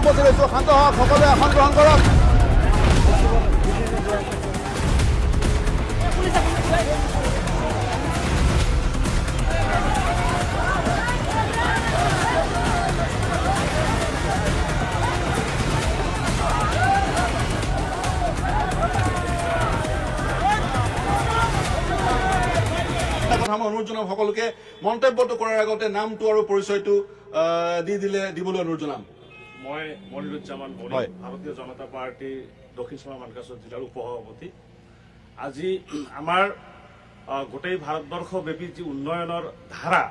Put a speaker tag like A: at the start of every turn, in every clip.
A: উপস্থিত হৈছোঁ শান্ত হওক সকলোৱে আসন গ্ৰহণ কৰক অনুৰোধ জনাম সকলোকে মন্তব্যটো কৰাৰ আগতে নামটো আৰু পৰিচয়টো দিবলৈ অনুৰোধ জনাম
B: মই মনিৰুজ্জামান বনি ভাৰতীয় জনতা পাৰ্টি দক্ষিণ চীমা মানকাছৰ জিলাৰ উপসভাপতি আজি আমাৰ গোটেই ভাৰতবৰ্ষব্যাপী যি উন্নয়নৰ ধাৰা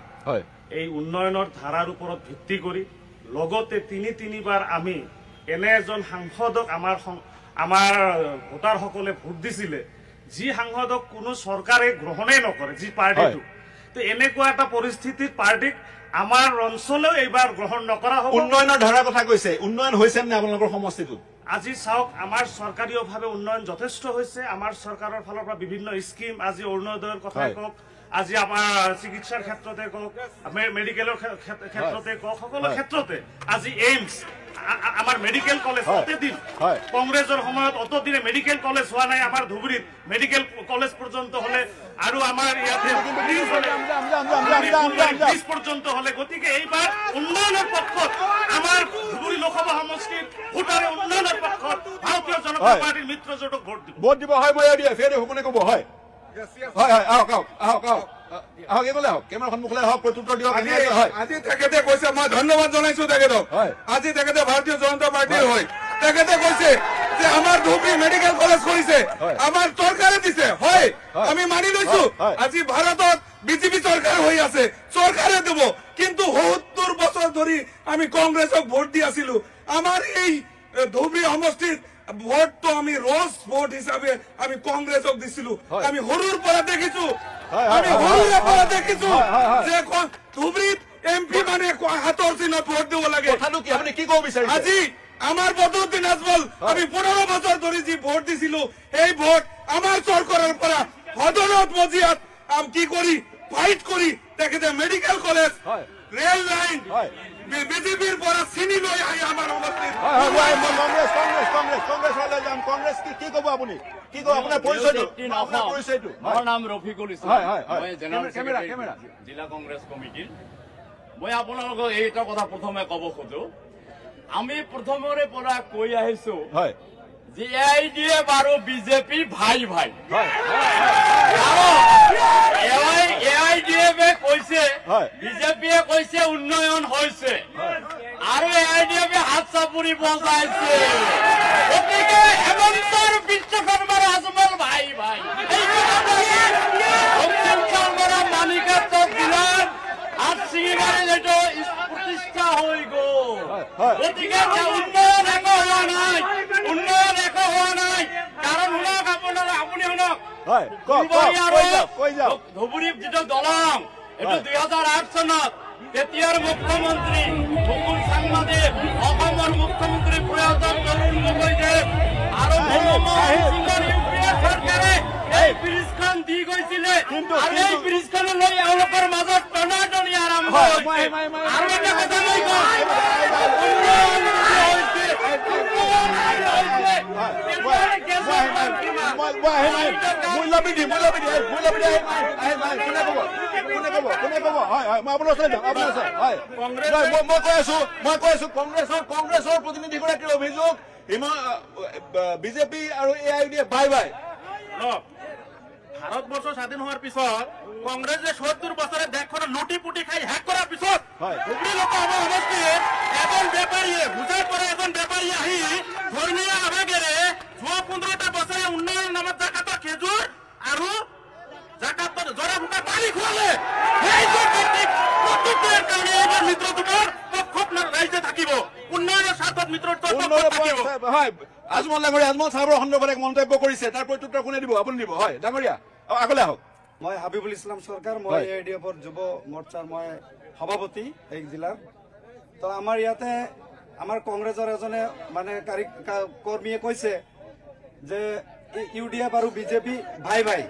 B: এই উন্নয়নৰ ধাৰাৰ ওপৰত ভিত্তি কৰি লগতে তিনিবাৰ আমি এনে এজন সাংসদক আমাৰ ভোটাৰসকলে ভোট দিছিলে যি সাংসদক কোনো চৰকাৰে গ্ৰহণেই নকৰে যি পাৰ্টিটো তো এনেকুৱা এটা পৰিস্থিতিত পাৰ্টিক আমাৰ অঞ্চলেও এইবাৰ গ্ৰহণ নকৰা হ'ব
A: উন্নয়নৰ ধাৰাৰ কথা কৈছে উন্নয়ন হৈছে নে আপোনালোকৰ সমষ্টিটোত
B: আজি চাওক আমাৰ চৰকাৰীয়ভাৱে উন্নয়ন যথেষ্ট হৈছে আমাৰ চৰকাৰৰ ফালৰ পৰা বিভিন্ন স্কিম আজি অৰুণোদয়ৰ কথাই কওক আজি আমাৰ চিকিৎসাৰ ক্ষেত্ৰতে কওক মেডিকেলৰ ক্ষেত্ৰতে কওক সকলো ক্ষেত্ৰতে আজি এইমছ আমাৰ মেডিকেল কলেজ অতদিন কংগ্ৰেছৰ সময়ত অতদিনে মেডিকেল কলেজ হোৱা নাই আমাৰ ধুবুৰীত মেডিকেল কলেজ পৰ্যন্ত হলে আৰু আমাৰ ইয়াতে ব্ৰিজ পৰ্যন্ত হলে গতিকে এইবাৰ উন্নয়নৰ পক্ষত আমাৰ ধুবুৰী লোকসভা সমষ্টিৰ ভোটাৰে উন্নয়নৰ পক্ষত ভাৰতীয় জনতা পাৰ্টিৰ মিত্ৰজোঁটক ভোট দিব
A: হয় মই ফেৰ শুনে ক'ব হয় হয় হয় আহক আহক আহক আহক আহক এইফালে আহক কেমেৰা সন্মুখলৈ আহক প্ৰত্যুত্তৰ দিয়ক
C: আজি তেখেতে কৈছে মই ধন্যবাদ জনাইছো তেখেতক আজি তেখেতে ভাৰতীয় জনতা পাৰ্টিৰ হয় তেখেতে কৈছে যে আমাৰ ধুবুৰী মেডিকেল কলেজ কৰিছে আমাৰ চৰকাৰে দিছে হয় আমি মানি লৈছো আজি ভাৰতত বিজেপি চৰকাৰ হৈ আছে চৰকাৰে দিব কিন্তু ৭০ বছৰ ধৰি আমি কংগ্ৰেছক ভোট দি আছিলো আমাৰ এই ধুবুৰী সমষ্টিত ভোটটো আমি ৰ'জ ভোট হিচাপে আমি কংগ্ৰেছক দিছিলো আমি সৰুৰ পৰা দেখিছো যে ধুবুৰীত এমপি মানে হাতৰ চিহ্নত ভোট দিব লাগে আজি আমাৰ বদৰুদ্দিন আজমল আমি ১৫ বছৰ ধৰি যি ভোট দিছিলো এই ভোট আমাৰ চৰকাৰৰ পৰা সদনত মজিয়াত কি কৰি ফাইট কৰি তেখেতে মেডিকেল কলেজ ৰেল লাইন বিজেপিৰ পৰা চিনি লৈ আহি আমাৰ সমষ্টিত
A: কংগ্ৰেছ কি ক'ব আপুনি কি ক'ব আপোনাৰ পৰিচয়টো
D: মোৰ নাম ৰফিকুল ইছলাম মই জেনেৰেল সেক্ৰেটাৰী জিলা কংগ্ৰেছ কমিটিৰ মই আপোনালোকক এইটা কথা প্ৰথমে ক'ব খোজো আমি প্ৰথমৰে পৰা কৈ আহিছো যে এআইডিএফ আৰু বিজেপি ভাই ভাই এআইডিএফে কৈছে বিজেপিয়ে কৈছে উন্নয়ন হৈছে আৰু এআইডিএফে হাত চাপৰি বজাইছে গতিকে হেমন্ত বিশ্ব শৰ্মাৰ আজমল ভাই ভাই দক্ষিণ চৰকাৰৰ মানিকাত জিলাৰ হাত ছিঙি মাৰি এইটো প্ৰতিষ্ঠা হৈ গ'ল গতিকে উন্নয়ন একো হোৱা নাই কাৰণ শুনক আপুনি শুনক ধুবুৰীত যিটো দলং এইটো ২০০৮ চনত তেতিয়াৰ মুখ্যমন্ত্ৰী মুকুল চাংমাদেৱ অসমৰ মুখ্যমন্ত্ৰী প্ৰয়াত তৰুণ গগৈদেৱ আৰু চৰকাৰে এই ব্ৰিজখন দি গৈছিলে আৰু এই ব্ৰিজখনক লৈ এওঁলোকৰ মাজত টনাটনি আৰম্ভ হৈছে আৰু এটা কথা মই কওঁ
A: কংগ্ৰেছৰ প্ৰতিনিধিগৰাকীৰ অভিযোগ বিজেপি আৰু এআইডিএফ ভাই ভাই
B: ভাৰতবৰ্ষ স্বাধীন হোৱাৰ পিছত কংগ্ৰেছে ৭০ বছৰে দেশখনত লুটি পুটি খাই শেষ কৰাৰ পিছত ধুবুৰী লোকসভা সমষ্টিৰ এজন বেপাৰীয়ে বুজাৰ পৰা এজন বেপাৰী আহি ধৰ্মীয় আৱেগেৰে যোৱা ১৫টা বছৰে উন্নয়নৰ নামত জাকাতৰ খেজুৰ আৰু জাকাতৰ জৰা ফুকা পানী খুৱালে প্ৰত্যেকৰ কাৰণে এইবাৰ মিত্ৰজোঁটৰ পক্ষত ৰাইজে থাকিব উন্নয়নৰ স্বাৰ্থত মিত্ৰজোঁটৰ পক্ষত থাকিব
A: আজমল ডাঙৰীয়া আজমল চাহাবৰ সন্দৰ্ভত এক মন্তব্য কৰিছে তাৰ প্ৰত্যুত্তৰ কোনে দিব আপুনি দিব হয় ডাঙৰীয়া আগলৈ আহক
E: মই হাবিবুল ইছলাম চৰকাৰ মই এআইডিএফৰ যুৱ মৰ্চাৰ মই সভাপতি এই জিলাৰ তো আমাৰ ইয়াতে আমাৰ কংগ্ৰেছৰ এজনে মানে কৰ্মীয়ে কৈছে যে ইউডিএফ আৰু বিজেপি ভাই ভাই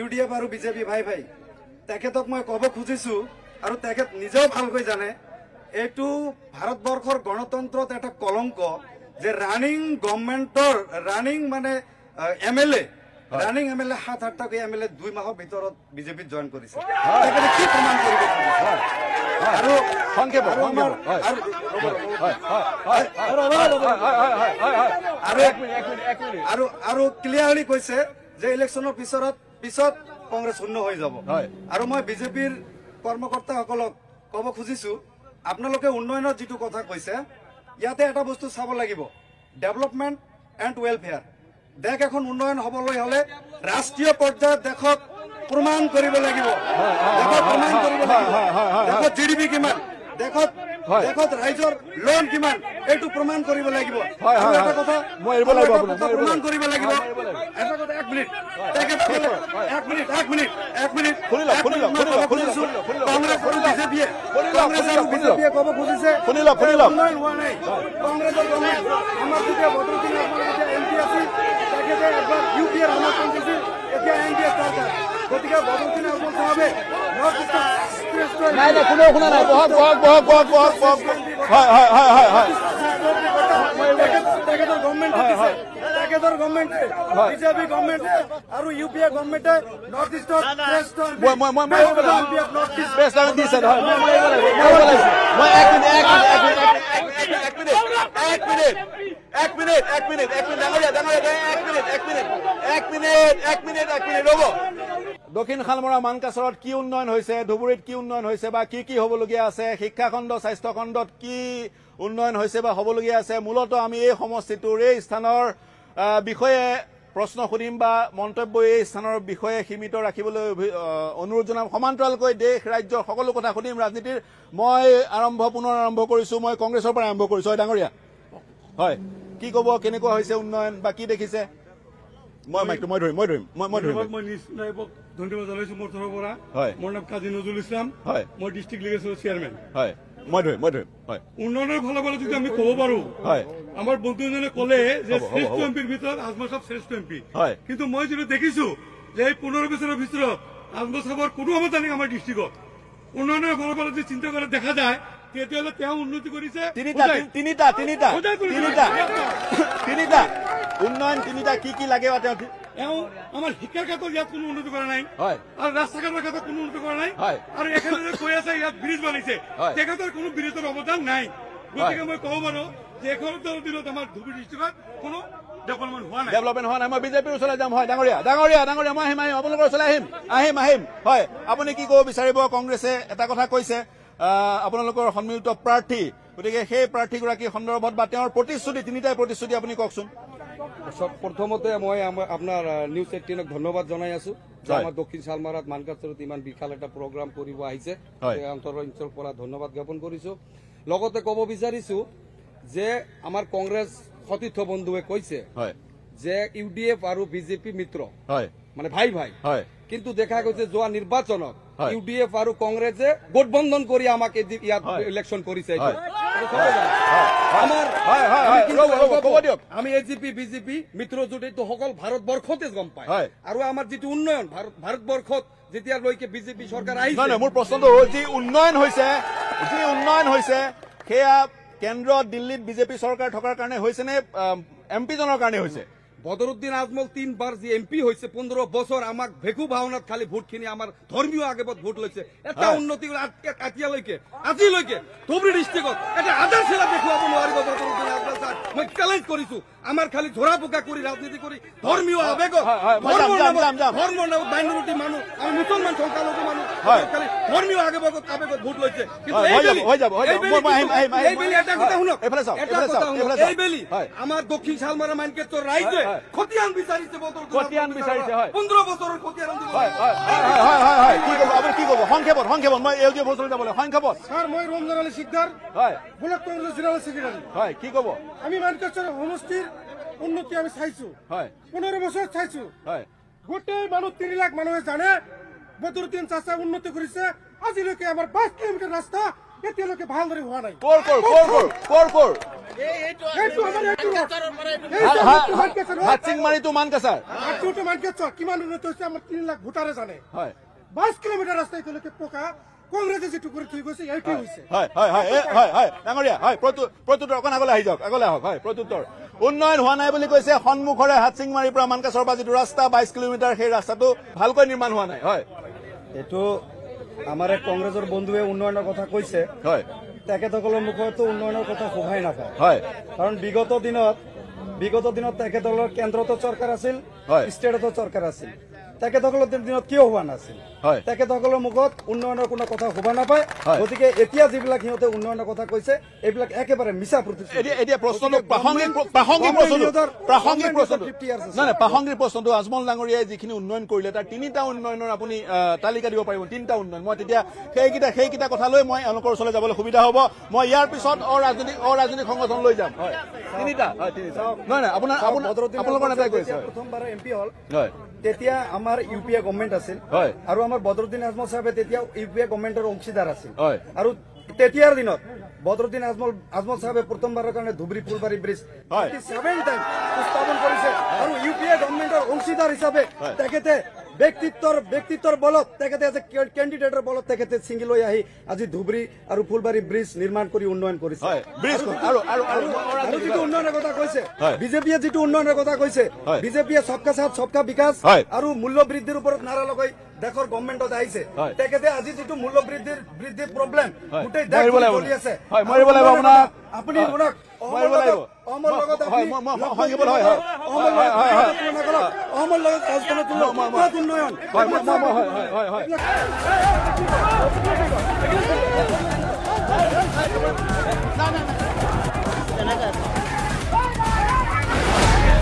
E: ইউডিএফ আৰু বিজেপি ভাই ভাই তেখেতক মই ক'ব খুজিছো আৰু তেখেত নিজেও ভালকৈ জানে এইটো ভাৰতবৰ্ষৰ গণতন্ত্ৰত এটা কলংক যে ৰানিং গভৰ্ণমেণ্টৰ ৰানিং মানে MLA ৰানিং MLA 7-8টাকৈ MLA 2 মাহৰ ভিতৰত বিজেপিত জইন কৰিছে তেখেতে কি প্ৰমাণ কৰিব আৰু
A: সংক্ষেপ
E: আৰু ক্লিয়াৰলি কৈছে যে ইলেকশ্যনৰ পিছত কংগ্ৰেছ শূন্য হৈ যাব আৰু মই বিজেপিৰ কৰ্মকৰ্তাসকলক ক'ব খুজিছো আপোনালোকে উন্নয়নৰ যিটো কথা কৈছে ইয়াতে এটা বস্তু চাব লাগিব ডেভেলপমেণ্ট এণ্ড ৱেলফেয়াৰ দেশ এখন উন্নয়ন হ'বলৈ হ'লে ৰাষ্ট্ৰীয় পৰ্যায়ত দেশক প্ৰমাণ কৰিব লাগিব দেশত GDP কিমান দেশত ৰাইজৰ লোন কিমান এইটো প্ৰমাণ কৰিব লাগিব এটা কথা প্ৰমাণ কৰিব লাগিব এটা কথা 1 মিনিট বিজেপিয়ে ক'ব খুজিছে উন্নয়ন হোৱা নাই কংগ্ৰেছৰ গভৰ্ণমেণ্ট আমাৰ যেতিয়া বদৰুদ্দিন আহমেদ MP আছিল তেখেতে একবাৰ UPA সমৰ্থন দিছিল এতিয়া NDA চৰকাৰ গতিকে বদৰুদ্দিন আহমেদ সাহেবে নৰ্থ ইষ্টৰ
A: নাই নাই কোনেও শুনা নাই বহক
E: তেখেতৰ গভৰ্ণমেণ্টে বিজেপি গভৰ্ণমেণ্টে আৰু UPA গভৰ্ণমেণ্টে নৰ্থ ইষ্টৰ
A: দক্ষিণ শালমৰা মানকাছৰত কি উন্নয়ন হৈছে ধুবুৰীত কি উন্নয়ন হৈছে বা কি হ'বলগীয়া আছে শিক্ষাখণ্ড স্বাস্থ্যখণ্ডত কি উন্নয়ন হৈছে বা হ'বলগীয়া আছে মূলতঃ আমি এই সমষ্টিটোৰ এই স্থানৰ বিষয়ে প্ৰশ্ন সুধিম বা মন্তব্য এই স্থানৰ বিষয়ে সীমিত ৰাখিবলৈ অনুৰোধ জনাম সমান্তৰালকৈ দেশ ৰাজ্যৰ সকলো কথা সুধিম ৰাজনীতিৰ মই পুনৰ আৰম্ভ কৰিছো মই কংগ্ৰেছৰ পৰা আৰম্ভ কৰিছো হয় ডাঙৰীয়া হয় কি ক'ব কেনেকুৱা হৈছে উন্নয়ন বা কি দেখিছে মই ধৰিম
F: ধন্যবাদ জনাইছো মোৰ তৰফৰ পৰা মোৰ নাম কাজী নজৰুল ইছলাম মই ডিষ্ট্ৰিক্ট লিগেশ্যনৰ চেয়াৰমেন
A: হয় মই ধৰিম
F: উন্নয়নৰ ফালৰ পৰা যদি আমি ক'ব পাৰো আমাৰ বন্ধুজনে ক'লে যে শ্ৰেষ্ঠ এমপিৰ ভিতৰত আজমল সাহেব শ্ৰেষ্ঠ এমপি কিন্তু মই যিটো দেখিছো যে এই 15 বছৰৰ ভিতৰত আজমল সাহেবৰ কোনো ক্ষমতা নাই আমাৰ ডিষ্ট্ৰিক্টত উন্নয়নৰ ফালৰ পৰা যদি চিন্তা কৰে দেখা যায় তেতিয়াহ'লে তেওঁ উন্নতি কৰিছে
A: তিনিটা উন্নয়ন তিনিটা কি লাগে
F: তেওঁ আমাৰ শিক্ষাৰ ক্ষেত্ৰত ইয়াত কোনো উন্নতি কৰা নাই আৰু ৰাস্তা ঘাটৰ ক্ষেত্ৰত কোনো উন্নতি কৰা নাই আৰু এখেতে যে কৈ আছে ইয়াত ব্ৰিজ বনাইছে তেখেতৰ কোনো ব্ৰিজৰ অৱদান নাই গতিকে মই ক'ব পাৰো যে 11 দিনত আমাৰ ধুবুৰী ডিষ্ট্ৰিক্টত কোনো ডেভেলপমেণ্ট হোৱা নাই
A: মই বিজেপিৰ ওচৰলৈ যাম হয় ডাঙৰীয়া মই আহিম আপোনালোকৰ ওচৰলৈ আহিম হয় আপুনি কি ক'ব বিচাৰিব কংগ্ৰেছে এটা কথা কৈছে আপোনালোকৰ সন্মিলিত প্ৰাৰ্থী গতিকে সেই প্ৰাৰ্থীগৰাকীৰ সন্দৰ্ভত বা তেওঁৰ প্ৰতিশ্ৰুতি তিনিটাই প্ৰতিশ্ৰুতি আপুনি কওকচোন
E: প্ৰথমতে মই আপোনাৰ নিউজ 18ক ধন্যবাদ জনাই আছো যে আমাৰ দক্ষিণ শালমাৰাত মানকাছৰত ইমান বিশাল এটা প্ৰগ্ৰাম কৰিব আহিছে অন্তৰৰ পৰা ধন্যবাদ জ্ঞাপন কৰিছো লগতে ক'ব বিচাৰিছো যে আমাৰ কংগ্ৰেছ সতীৰ্থ বন্ধুৱে কৈছে যে UDF আৰু বিজেপি মিত্ৰ মানে ভাই কিন্তু দেখা গৈছে যোৱা নিৰ্বাচনত UDF আৰু কংগ্ৰেছে গঠবন্ধন কৰি আমাক ইয়াত ইলেকশ্যন কৰিছে আমি AGP বিজেপি মিত্ৰজোঁট এইটো সকল ভাৰতবৰ্ষতে গম পায় আৰু আমাৰ যিটো উন্নয়ন ভাৰতবৰ্ষত যেতিয়ালৈকে বিজেপি চৰকাৰ আহিছে
A: মোৰ প্ৰশ্নটো যি উন্নয়ন হৈছে সেয়া কেন্দ্ৰত দিল্লীত বিজেপি চৰকাৰ থকাৰ কাৰণে হৈছে নে এমপিজনৰ কাৰণে হৈছে
E: বদৰুদ্দিন আজমল 3 বাৰ যি MP হৈছে 15 বছৰ আমাক ভেকু ভাওনাত খালি ভোটখিনি আমাৰ ধৰ্মীয় আগেবত ভোট লৈছে এটা উন্নতি আজিলৈকে ধুবুৰী ডিষ্ট্ৰিক্টত এটা আদৰ্শিলা দেখুৱাব নোৱাৰিব বদৰুদ্দিন আজমল ছাৰ মই চ্যালেঞ্জ কৰিছো আমাৰ খালি ধৰা পোকা কৰি ৰাজনীতি কৰি ধৰ্মীয় আবেগত ধৰ্মৰ নামত মাইনৰিটি মানুহ আমি মুছলমান সংখ্যালঘু মানুহ খালি ধৰ্মীয় আবেগত ভোট লৈছে কিন্তু এইবেলি আমাৰ দক্ষিণ শালমাৰা মানকেশ্বৰ ৰাইজে খতিয়ান বিচাৰিছে 15 বছৰৰ খতিয়ান
A: কি ক'ব সংক্ষেপত মই এই যে বছৰ যাবলৈ সংক্ষেপত
F: স্যাৰ মই Ramzan Ali Sikdar block Congress general secretary
A: কি ক'ব
F: আমি মানকেশ্বৰ সমষ্টিৰ উন্নতি আমি চাইছো 15 বছৰ চাইছো গোটেই মানুহ 3 লাখ মানুহে জানে বদৰুদ্দিন চাচা উন্নতি কৰিছে আজিলৈকে আমাৰ 5 কিলোমিটাৰ ৰাস্তা এতিয়ালৈকে ভালদৰে হোৱা নাই
A: হাতচিংমাৰীটো মানকাছাৰ
F: কিমান উন্নতি হৈছে আমাৰ 3 লাখ ভোটাৰে জানে 22 কিলোমিটাৰ ৰাস্তা এতিয়ালৈকে পকা কংগ্ৰেছে যিটো কৰি থৈ গৈছে ইয়াৰ কি হৈছে
A: হয় হয় হয় হয় হয় ডাঙৰীয়া হয় প্ৰত্যুত্তৰ অকণ আগলৈ আহি যাওক আগলৈ আহক হয় প্ৰত্যুত্তৰ উন্নয়ন হোৱা নাই বুলি কৈছে সন্মুখৰে হাটচিংমাৰীৰ পৰা মানকাছৰ পৰা যিটো ৰাস্তা 22 কিলোমিটাৰ সেই ৰাস্তাটো ভালকৈ নিৰ্মাণ হোৱা নাই হয়
E: এইটো আমাৰ এক কংগ্ৰেছৰ বন্ধুৱে উন্নয়নৰ কথা কৈছে
A: হয়
E: তেখেতসকলৰ মুখতো উন্নয়নৰ কথা শোভাই নাপায়
A: হয়
E: কাৰণ বিগত দিনত তেখেতসকলৰ কেন্দ্ৰতো চৰকাৰ আছিল
A: হয়।
E: ষ্টেটতো চৰকাৰ আছিল তেখেতসকলৰ দিনত কিয় হোৱা নাছিল
A: হয়।
E: তেখেতসকলৰ মুখত উন্নয়নৰ কোনো কথা শোভা নাপায়
A: হয়।
E: গতিকে এতিয়া যিবিলাক সিহঁতে উন্নয়নৰ কথা কৈছে এইবিলাক একেবাৰে মিছা প্ৰতিশ্ৰুতি
A: এতিয়া প্ৰশ্নটো প্ৰাসংগিক প্ৰশ্নটো নাই প্ৰাসংগিক প্ৰশ্নটো আজমল ডাঙৰীয়াই যিখিনি উন্নয়ন কৰিলে তাৰ 3টা উন্নয়নৰ আপুনি তালিকা দিব পাৰিব 3টা উন্নয়ন মই তেতিয়া সেইকেইটা কথা লৈ মই এওঁলোকৰ ওচৰলৈ যাবলৈ সুবিধা হ'ব মই ইয়াৰ পিছত অৰাজনৈতিক সংগঠন লৈ যাম হয় 3টা হয় 3টা নহয় আপোনালোকৰ নেতাই কৈছে
E: প্ৰথমবাৰ এমপি হল
A: হয়
E: তেতিয়া আমাৰ ইউপিএ গভৰ্ণমেণ্ট আছিল
A: হয়।
E: আৰু আমাৰ বদৰুদ্দিন আজমল সাহেবে তেতিয়া ইউপিএ গভৰ্ণমেণ্টৰ অংশীদাৰ আছিল
A: হয়।
E: আৰু তেতিয়াৰ দিনত বদৰুদ্দিন আজমল সাহেবে প্ৰথমবাৰৰ কাৰণে ধুবুৰী ফুলবাৰী ব্ৰিজ
A: হয়।
E: 7 টাইম স্থাপন কৰিছে আৰু ইউপিএ গভৰ্ণমেণ্টৰ অংশীদাৰ হিচাপে তেখেতে ব্যক্তিত্বৰ বলত তেখেতে এজ এ কেণ্ডিডেটৰ বলত তেখেতে ছিঙি লৈ আহি আজি ধুবুৰী আৰু ফুলবাৰী ব্ৰিজ নিৰ্মাণ কৰি উন্নয়ন কৰিছে
A: হয় ব্ৰিজখন আৰু
E: যিটো উন্নয়নৰ কথা কৈছে
A: হয়।
E: বিজেপিয়ে যিটো উন্নয়নৰ কথা কৈছে
A: হয়।
E: বিজেপিয়ে সবকা সাথ সবকা বিকাশ
A: হয়।
E: আৰু মূল্য বৃদ্ধিৰ ওপৰত নাৰা লগাই দেশৰ গভৰ্ণমেণ্টত আহিছে
A: হয়।
E: তেখেতে আজি যিটো মূল্য বৃদ্ধিৰ প্ৰব্লেম
A: হয়।
E: গোটেই
A: মাৰিব লাগিব।
E: চলি আছে
A: হয়, মাৰিব লাগিব আপোনাক।
E: আপুনি
A: হয়।
E: শুনক
A: মাৰিব লাগিব।
E: অহমৰ লগত
A: হয়, সংগীবল হয়, হয়।
E: অহমৰ
A: হয়, হয়, হয়।
E: তুলনা কৰক অহমৰ লগত ৰাজস্থানৰ তুলনা ক'ত উন্নয়ন
A: হয় হয় হয়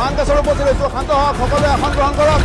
A: মানকাছৰ উপস্থিত হৈছো শান্ত হওক সকলোৱে আসন গ্ৰহণ কৰক